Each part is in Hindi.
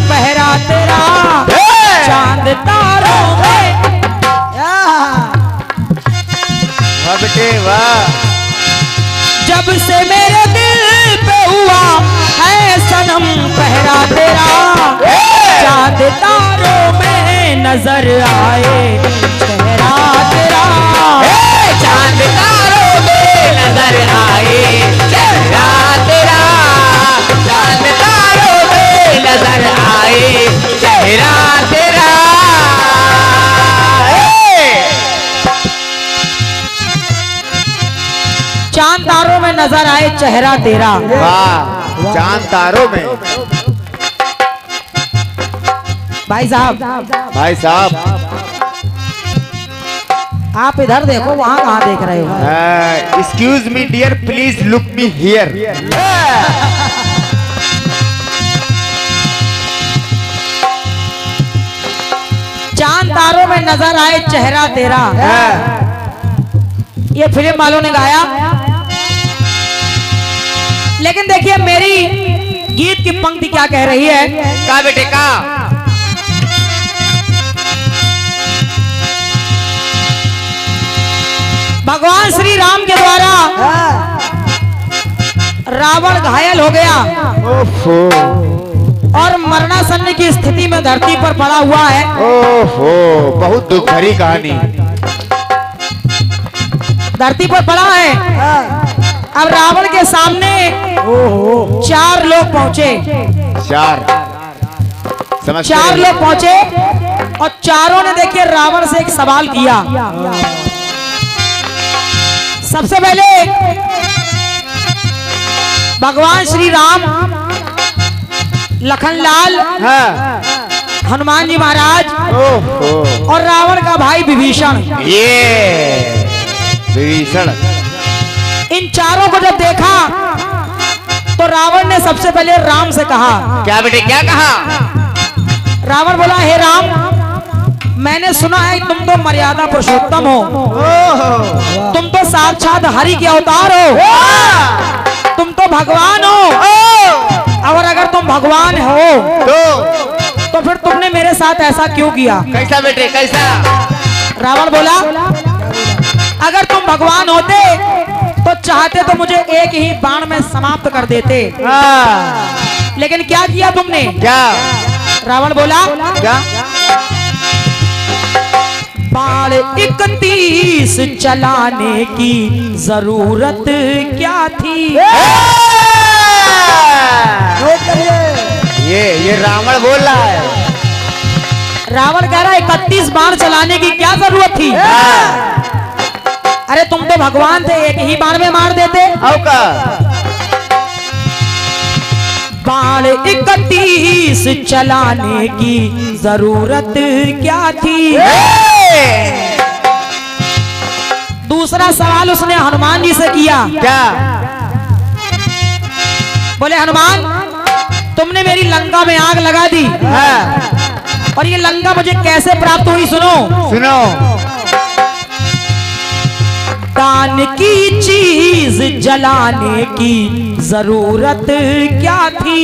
पहरा तेरा चांद तारों में। वाह बेटे वाह। जब से मेरे दिल पे हुआ है सनम पहरा तेरा चांद तारों में नजर आए चेहरा तेरा। चांद तारों में नजर आए चेहरा तेरा। चांद तारों में नजर आए चेहरा तेरा। चांद तारों में नजर आए चेहरा तेरा। वाह चांद तारों में। भाई साहब आप इधर देखो वहां कहां देख रहे हो? Excuse me dear please look me here. चांद तारों में नजर आए चेहरा तेरा। ये फिल्म वालों ने गाया, लेकिन देखिए मेरी गीत की पंक्ति क्या कह रही है। का बेटे का भगवान श्री राम के द्वारा रावण घायल हो गया और मरणासन्न की स्थिति में धरती पर पड़ा हुआ है। ओहो बहुत दुख भरी कहानी। धरती पर पड़ा है। अब रावण के सामने 4 लोग पहुंचे। चार लोग पहुंचे और चारों ने देखिए रावण से एक सवाल किया। सबसे पहले भगवान श्री राम, लखनलाल, हनुमान जी महाराज और रावण का भाई विभीषण, इन चारों को जब देखा तो रावण ने सबसे पहले राम से कहा। क्या बेटे क्या कहा? रावण बोला, हे राम, मैंने सुना है तुम तो मर्यादा पुरुषोत्तम हो, तुम तो साक्षात हरि के अवतार हो, तुम तो भगवान हो। और अगर तुम भगवान हो तो फिर तुमने मेरे साथ ऐसा क्यों किया? कैसा बेटे कैसा? रावण बोला, अगर तुम भगवान होते तो चाहते तो मुझे एक ही बाण में समाप्त कर देते, लेकिन क्या किया तुमने? क्या? रावण बोला, क्या? बाण 31 चलाने की जरूरत क्या थी? ये रावण बोल रहा है। रावण कह रहा है 31 बाण चलाने की क्या जरूरत थी? अरे तुम तो भगवान थे, एक ही बाण में मार देते। बाण 31 चलाने की जरूरत क्या थी? दूसरा सवाल उसने हनुमान जी से किया। क्या? बोले, हनुमान, तुमने मेरी लंका में आग लगा दी, और ये लंका मुझे कैसे प्राप्त हुई? सुनो। दान की चीज जलाने की जरूरत क्या थी?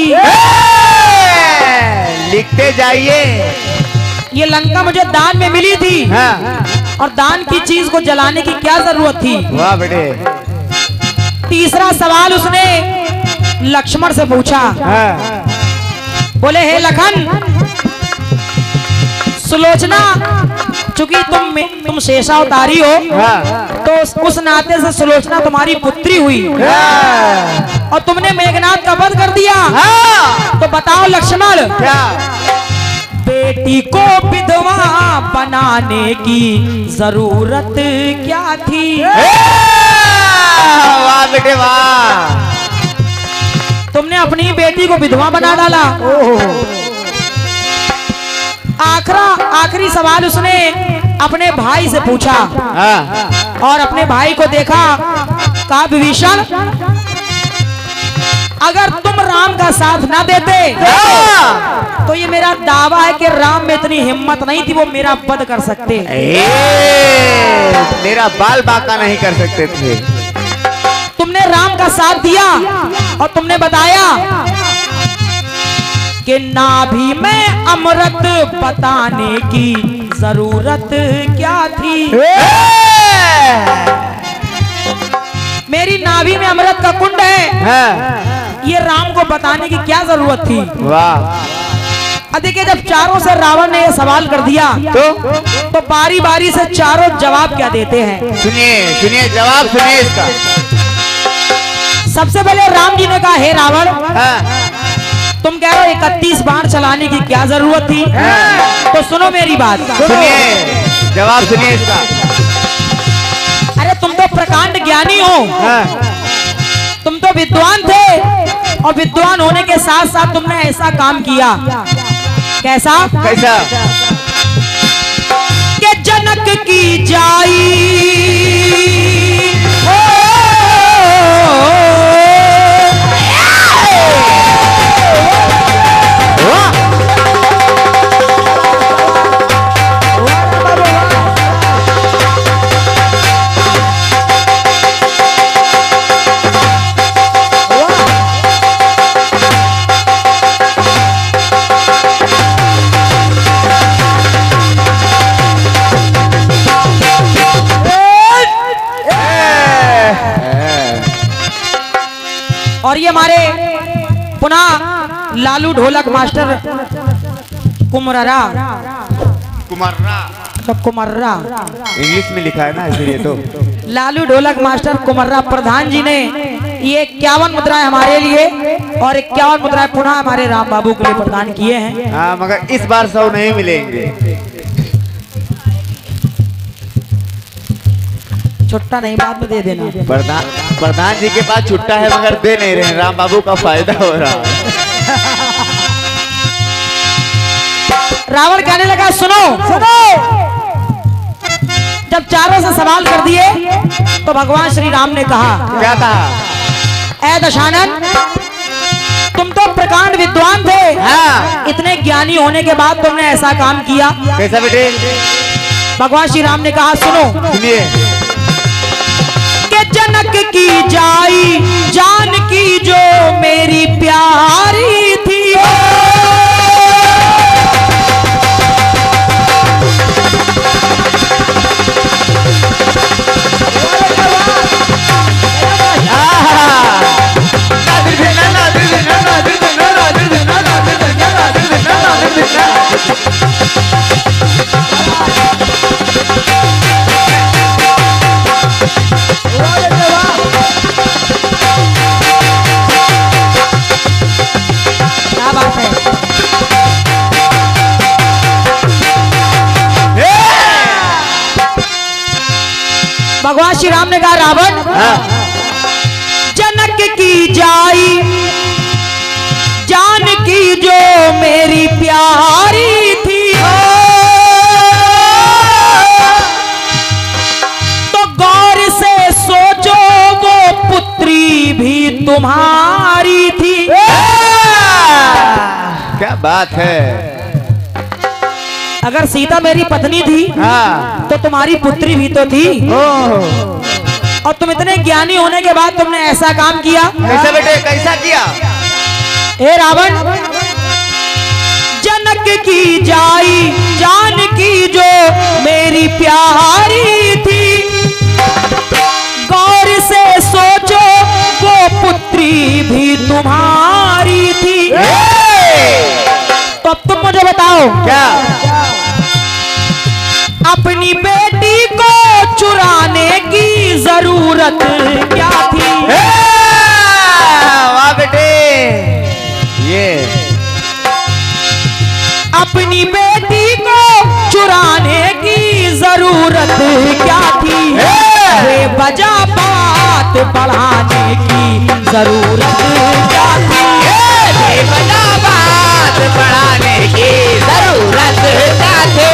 लिखते जाइए। ये लंका मुझे दान में मिली थी, और दान की चीज को जलाने की क्या जरूरत थी? वाह बेटे। तीसरा सवाल उसने लक्ष्मण से पूछा। बोले, हे लखन, सुलोचना, चूंकि तुम शेषावतारी हो, तो उस नाते से सुलोचना तुम्हारी पुत्री हुई, और तुमने मेघनाद का वध कर दिया। तो बताओ लक्ष्मण, बेटी को विधवा बनाने की जरूरत क्या थी? वाह बेटे वाह। तुमने अपनी बेटी को विधवा बना डाला। आखिरी सवाल उसने अपने भाई से पूछा, और अपने भाई को देखा, कहा, विभीषण, अगर तुम राम का साथ ना देते तो ये मेरा दावा है कि राम में इतनी हिम्मत नहीं थी, वो मेरा वध कर सकते। मेरा बाल बांका नहीं कर सकते थे। तुमने राम का साथ दिया और तुमने बताया कि नाभि में अमृत बताने की जरूरत क्या थी। मेरी नाभि में अमृत का कुंड है, ये राम को बताने की क्या जरूरत थी। वाह। देखिए, जब चारों से रावण ने ये सवाल कर दिया तो बारी बारी से चारों जवाब क्या देते हैं। सुनिए सुनिए, जवाब सुनिए इसका। सबसे पहले राम जी ने कहा, हे रावण, तुम कह रहे हो 31 बाण चलाने की क्या जरूरत थी। तो सुनो मेरी बात, सुनिए, जवाब सुनिए इसका। अरे तुम तो प्रकांड ज्ञानी हो, तुम तो विद्वान थे, और विद्वान होने के साथ साथ तुमने ऐसा काम किया। कैसा कैसा? कि जनक की जाई और ये हमारे पुनः लालू ढोलक मास्टर कुमर्रा कुमर्रा इंग्लिश में लिखा है ना, इसलिए तो लालू ढोलक मास्टर कुमर्रा प्रधान जी ने ये 51 मुद्राएं हमारे लिए और 51 मुद्राएं पुनः हमारे राम बाबू के लिए प्रदान किए हैं। हाँ, मगर इस बार 100 नहीं मिलेंगे। छुट्टा नहीं, बाद में दे देना। प्रधान जी के पास छुट्टा है, मगर दे नहीं रहे। राम बाबू का फायदा हो रहा है। रावण कहने लगा, सुनो सुनो, जब चारों से सवाल कर दिए तो भगवान श्री राम ने कहा, क्या कहा? ऐ दशानन, तुम तो प्रकांड विद्वान थे, हाँ। इतने ज्ञानी होने के बाद तुमने ऐसा काम किया। कैसा बेटे? भगवान श्री राम ने कहा, सुनो, सुनिए। कि जनक की जाई जानकी जो मेरी प्यारी थी, भगवान श्री राम ने कहा, रावण, जनक की जाई जानकी जो मेरी प्यारी थी, तो गौर से सोचो वो पुत्री भी तुम्हारी थी। क्या बात है। अगर सीता मेरी पत्नी थी, हाँ। तो तुम्हारी पुत्री भी तो थी। और तुम इतने ज्ञानी होने के बाद तुमने ऐसा काम किया। कैसा बेटे, कैसा किया? हे रावण, जनक की जाई जानकी जो मेरी प्यारी थी, गौर से सोचो वो पुत्री भी तुम्हारी थी। तो अब तुम मुझे बताओ, क्या? अपनी बेटी को चुराने की जरूरत क्या थी। वाह बेटे, ये अपनी बेटी को चुराने की जरूरत क्या थी। बजा बात बढ़ाने की जरूरत क्या थी। बजा बात बढ़ाने की जरूरत क्या थी।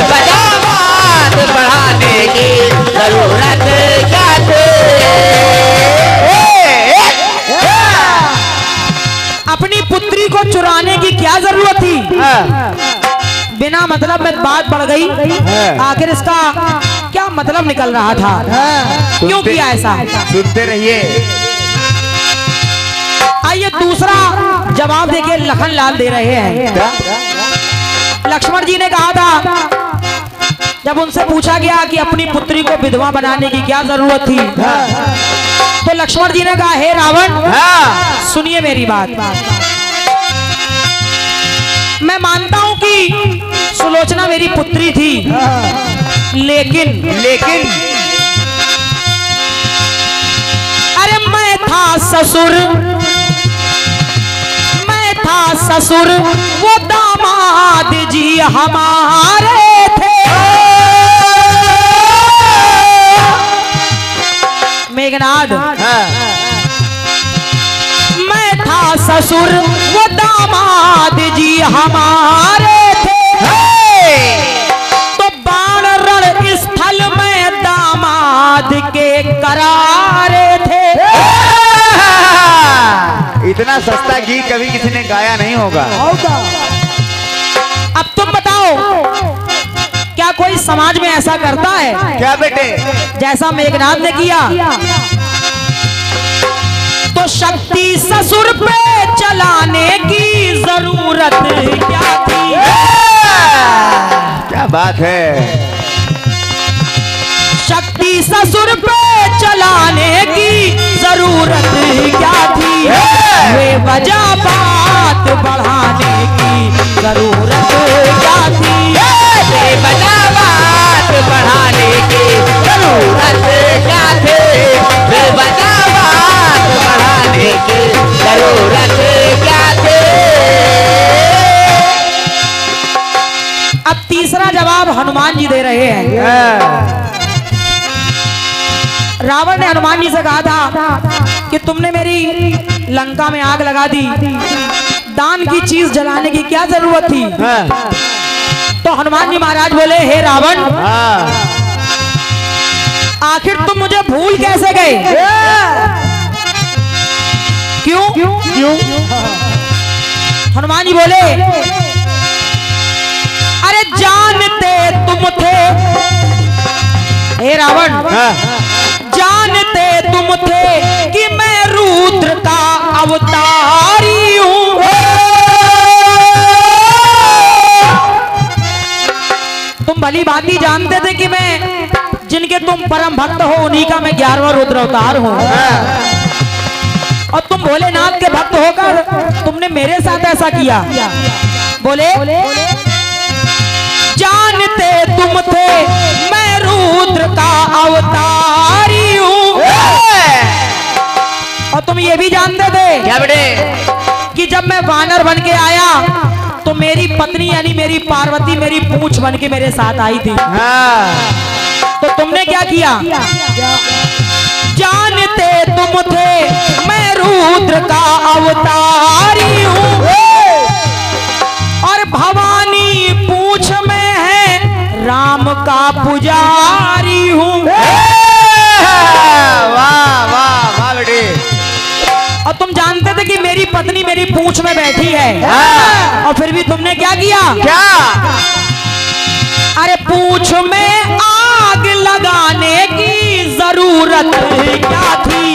बजा बात बढ़ाने की जरूरत क्या थी। अपनी पुत्री को चुराने की क्या जरूरत थी। बिना मतलब में बात बढ़ गई। आखिर इसका क्या मतलब निकल रहा था, क्यों किया ऐसा। सुनते रहिए। आइए दूसरा जवाब देखिए लखन लाल दे रहे हैं। क्या? लक्ष्मण जी ने कहा था, जब उनसे पूछा गया कि अपनी पुत्री को विधवा बनाने की क्या जरूरत थी, तो लक्ष्मण जी ने कहा, हे रावण, सुनिए मेरी बात। मैं मानता हूं कि सुलोचना मेरी पुत्री थी, लेकिन अरे मैं था ससुर, वो दामाद जी हमारे थे। मेघनाद, मैं था ससुर, वो दामाद जी हमारे थे। तो बाण रण स्थल में दामाद के करारे थे। इतना सस्ता गीत कभी किसी ने गाया नहीं होगा। अब तुम बताओ, क्या कोई समाज में ऐसा करता है? क्या बेटे? जैसा मेघनाथ ने किया। तो शक्ति ससुर पे चलाने की जरूरत क्या थी? क्या बात है। शक्ति ससुर पे चलाने की जरूरत क्या थी? वे वजह बात बढ़ाने की जरूरत क्या थी? वे वजह बात बढ़ाने की जरूरत क्या थी? वे वजह बात बढ़ाने की जरूरत क्या थी? अब तीसरा जवाब हनुमान जी दे रहे हैं। रावण ने हनुमान जी से कहा था कि तुमने मेरी लंका में आग लगा दी, दान की चीज जलाने की क्या जरूरत थी? तो हनुमान जी महाराज बोले, हे रावण, आखिर तुम मुझे भूल कैसे गए? क्यों? हनुमान जी बोले, अरे जानते तुम थे, हे रावण, जानते तुम थे कि मैं रुद्र का अवतारी हूं। तुम भली भांति जानते थे कि मैं, जिनके तुम परम भक्त हो, उन्हीं का मैं 11वां रुद्र अवतार हूं। और तुम भोलेनाथ के भक्त होकर तुमने मेरे साथ ऐसा किया। बोले, जानते तुम थे मैं रुद्र का अवतारी हूं। और तुम ये भी जानते थे क्या बेटे, कि जब मैं वानर बन के आया तो मेरी पत्नी यानी मेरी पार्वती मेरी पूंछ बन के मेरे साथ आई थी। तो तुमने क्या किया? जानते तुम थे मैं रुद्र का अवतारी हूं, और भवानी पूंछ में है राम का पुजारी हूं। वाह वाह वाह बेटे। और तुम जानते थे कि मेरी पत्नी मेरी पूंछ में बैठी है, और फिर भी तुमने क्या किया? क्या? अरे पूंछ में आग लगाने की जरूरत क्या थी?